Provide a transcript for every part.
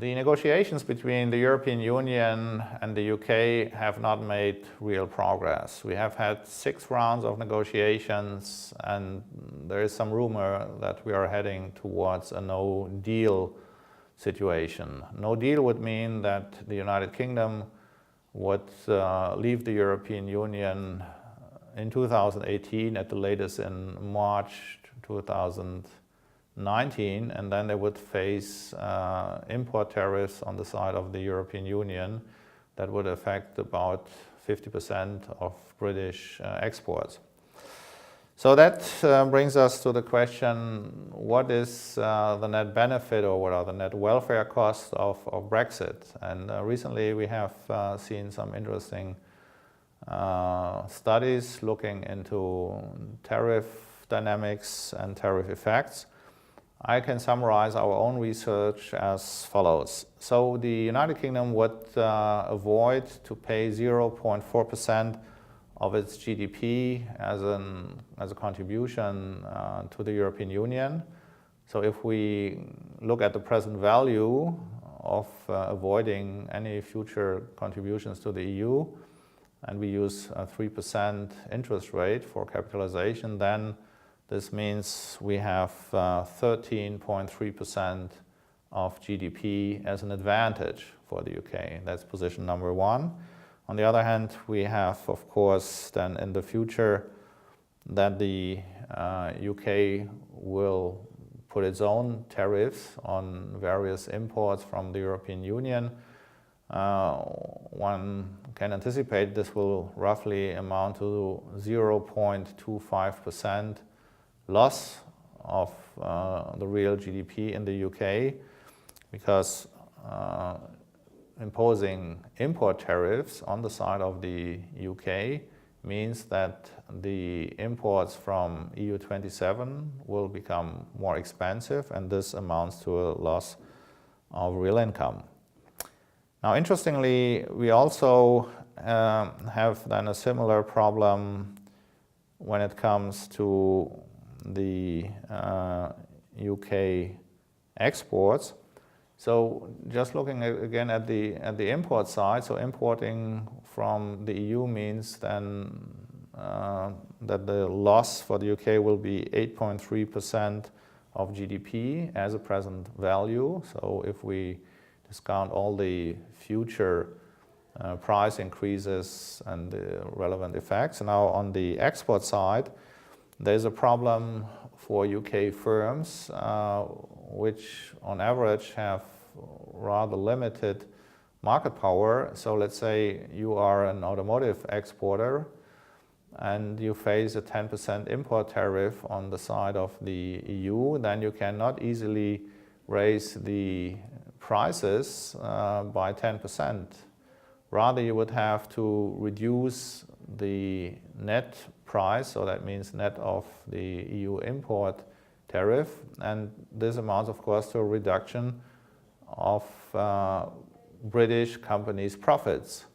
The negotiations between the European Union and the UK have not made real progress. We have had 6 rounds of negotiations, and there is some rumor that we are heading towards a no-deal situation. No deal would mean that the United Kingdom would leave the European Union in 2018, at the latest in March 2019, and then they would face import tariffs on the side of the European Union that would affect about 50% of British exports. So that brings us to the question, what is the net benefit, or what are the net welfare costs of Brexit? And recently we have seen some interesting studies looking into tariff dynamics and tariff effects. I can summarize our own research as follows. So the United Kingdom would avoid to pay 0.4% of its GDP as a contribution to the European Union. So if we look at the present value of avoiding any future contributions to the EU, and we use a 3% interest rate for capitalization, then this means we have 13.3% of GDP as an advantage for the UK. That's position number 1. On the other hand, we have, of course, then in the future that the UK will put its own tariffs on various imports from the European Union. One can anticipate this will roughly amount to 0.25% loss of the real GDP in the UK, because imposing import tariffs on the side of the UK means that the imports from EU27 will become more expensive, and this amounts to a loss of real income. Now, interestingly, we also have then a similar problem when it comes to the UK exports. So just looking again at the import side, so importing from the EU means then that the loss for the UK will be 8.3% of GDP as a present value. So if we discount all the future price increases and the relevant effects. Now on the export side, there's a problem for UK firms which on average have rather limited market power. So let's say you are an automotive exporter and you face a 10% import tariff on the side of the EU, then you cannot easily raise the prices by 10%. Rather, you would have to reduce the net price, so that means net of the EU import tariff, and this amounts, of course, to a reduction of British companies' profits.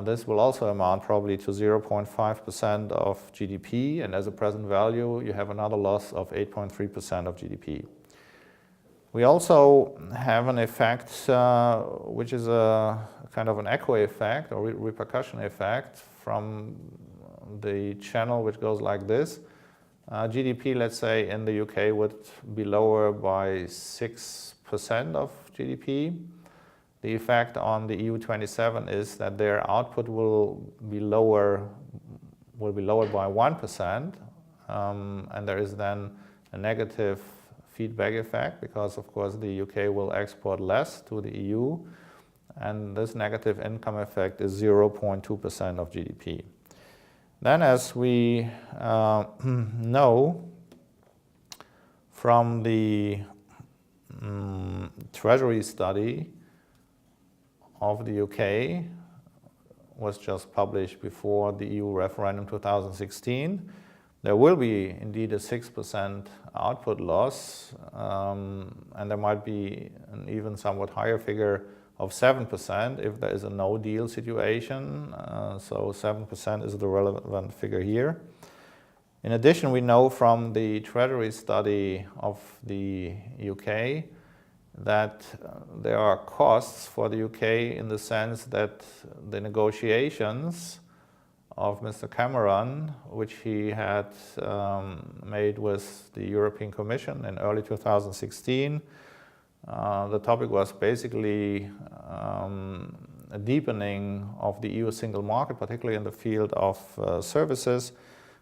This will also amount probably to 0.5% of GDP, and as a present value, you have another loss of 8.3% of GDP. We also have an effect which is a kind of an echo effect or repercussion effect from the channel which goes like this. GDP, let's say, in the UK would be lower by 6% of GDP. The effect on the EU27 is that their output will be lowered by 1%, and there is then a negative feedback effect because, of course, the UK will export less to the EU, and this negative income effect is 0.2% of GDP. Then, as we know from the Treasury study of the UK, was just published before the EU referendum 2016, there will be indeed a 6% output loss, and there might be an even somewhat higher figure of 7% if there is a no-deal situation. So 7% is the relevant figure here. In addition, we know from the Treasury study of the UK that there are costs for the UK in the sense that the negotiations of Mr. Cameron, which he had made with the European Commission in early 2016, the topic was basically a deepening of the EU single market, particularly in the field of services,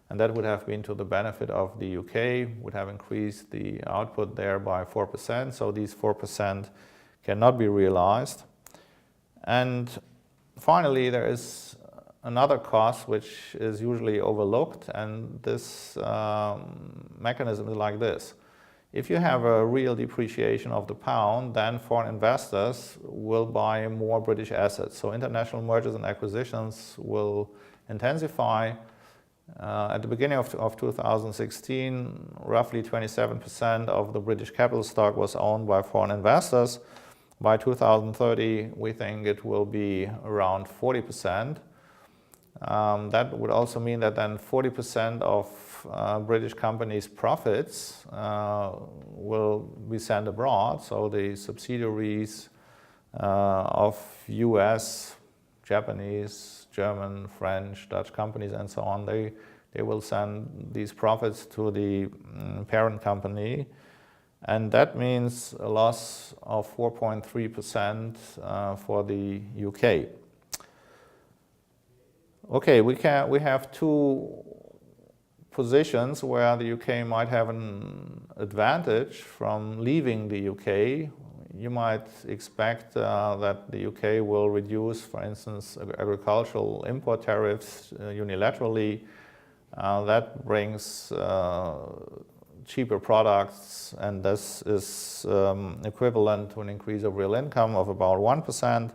and that would have been to the benefit of the UK, would have increased the output there by 4%, so these 4% cannot be realized. And finally, there is another cost which is usually overlooked, and this mechanism is like this. If you have a real depreciation of the pound, then foreign investors will buy more British assets. So international mergers and acquisitions will intensify. At the beginning of 2016, roughly 27% of the British capital stock was owned by foreign investors. By 2030, we think it will be around 40%. That would also mean that then 40% of British companies' profits will be sent abroad. So the subsidiaries of US, Japanese, German, French, Dutch companies and so on, they will send these profits to the parent company. And that means a loss of 4.3% for the UK. Okay, we have two positions where the UK might have an advantage from leaving the UK. You might expect that the UK will reduce, for instance, agricultural import tariffs unilaterally. That brings cheaper products, and this is equivalent to an increase of real income of about 1%.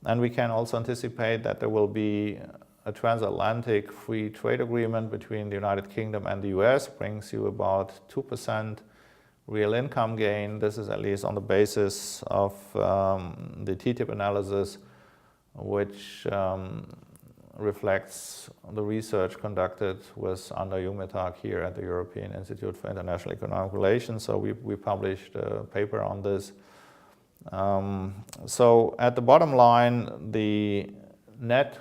And we can also anticipate that there will be a transatlantic free trade agreement between the United Kingdom and the US, brings you about 2% real income gain. This is at least on the basis of the TTIP analysis, which reflects the research conducted with Ander Jungmittag here at the European Institute for International Economic Relations. So we published a paper on this. So at the bottom line, the net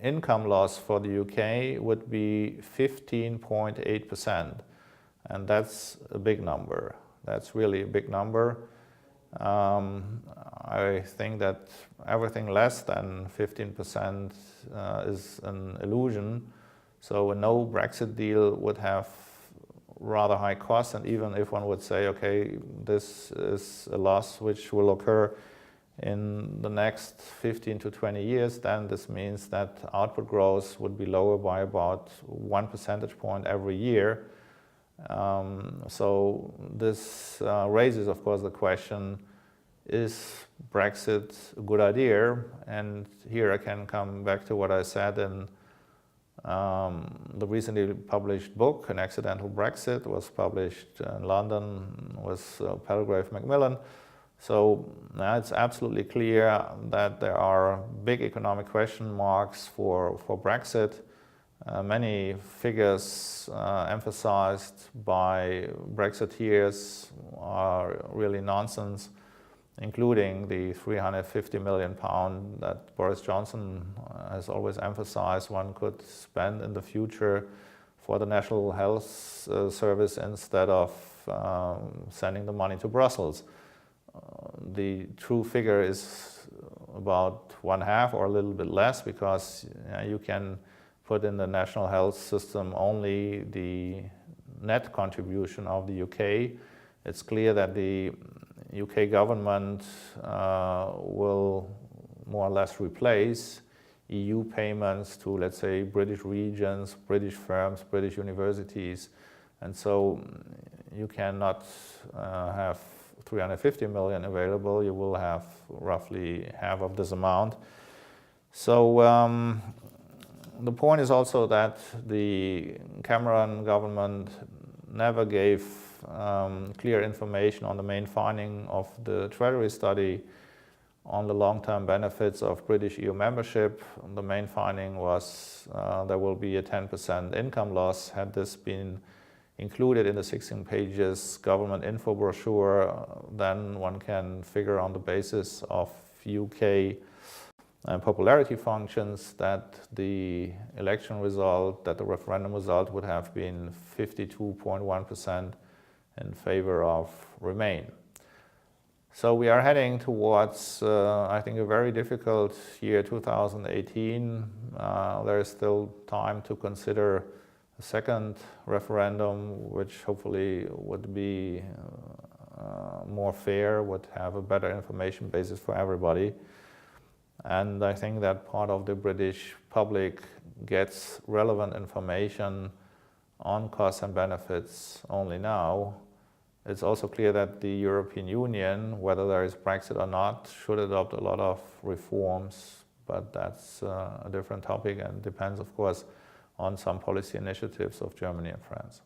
income loss for the UK would be 15.8%, and that's a big number. That's really a big number. I think that everything less than 15% is an illusion. So a no Brexit deal would have rather high costs, and even if one would say, okay, this is a loss which will occur in the next 15 to 20 years, then this means that output growth would be lower by about 1 percentage point every year. So this raises, of course, the question, is Brexit a good idea? And here I can come back to what I said in the recently published book, An Accidental Brexit, was published in London with Palgrave Macmillan. So now it's absolutely clear that there are big economic question marks for Brexit. Many figures emphasized by Brexiteers are really nonsense, including the £350 million that Boris Johnson has always emphasized one could spend in the future for the National Health Service instead of sending the money to Brussels. The true figure is about 1/2 or a little bit less, because you can put in the national health system only the net contribution of the UK. It's clear that the UK government will more or less replace EU payments to, let's say, British regions, British firms, British universities, and so you cannot have 350 million available. You will have roughly half of this amount. So the point is also that the Cameron government never gave clear information on the main finding of the Treasury study on the long-term benefits of British EU membership. The main finding was there will be a 10% income loss had this been included in the 16 pages government info brochure, then one can figure on the basis of UK popularity functions that the election result, that the referendum result would have been 52.1% in favor of Remain. So we are heading towards, I think, a very difficult year 2018. There is still time to consider a second referendum, which hopefully would be more fair, would have a better information basis for everybody. And I think that part of the British public gets relevant information on costs and benefits only now. It's also clear that the European Union, whether there is Brexit or not, should adopt a lot of reforms, but that's a different topic and depends, of course, on some policy initiatives of Germany and France.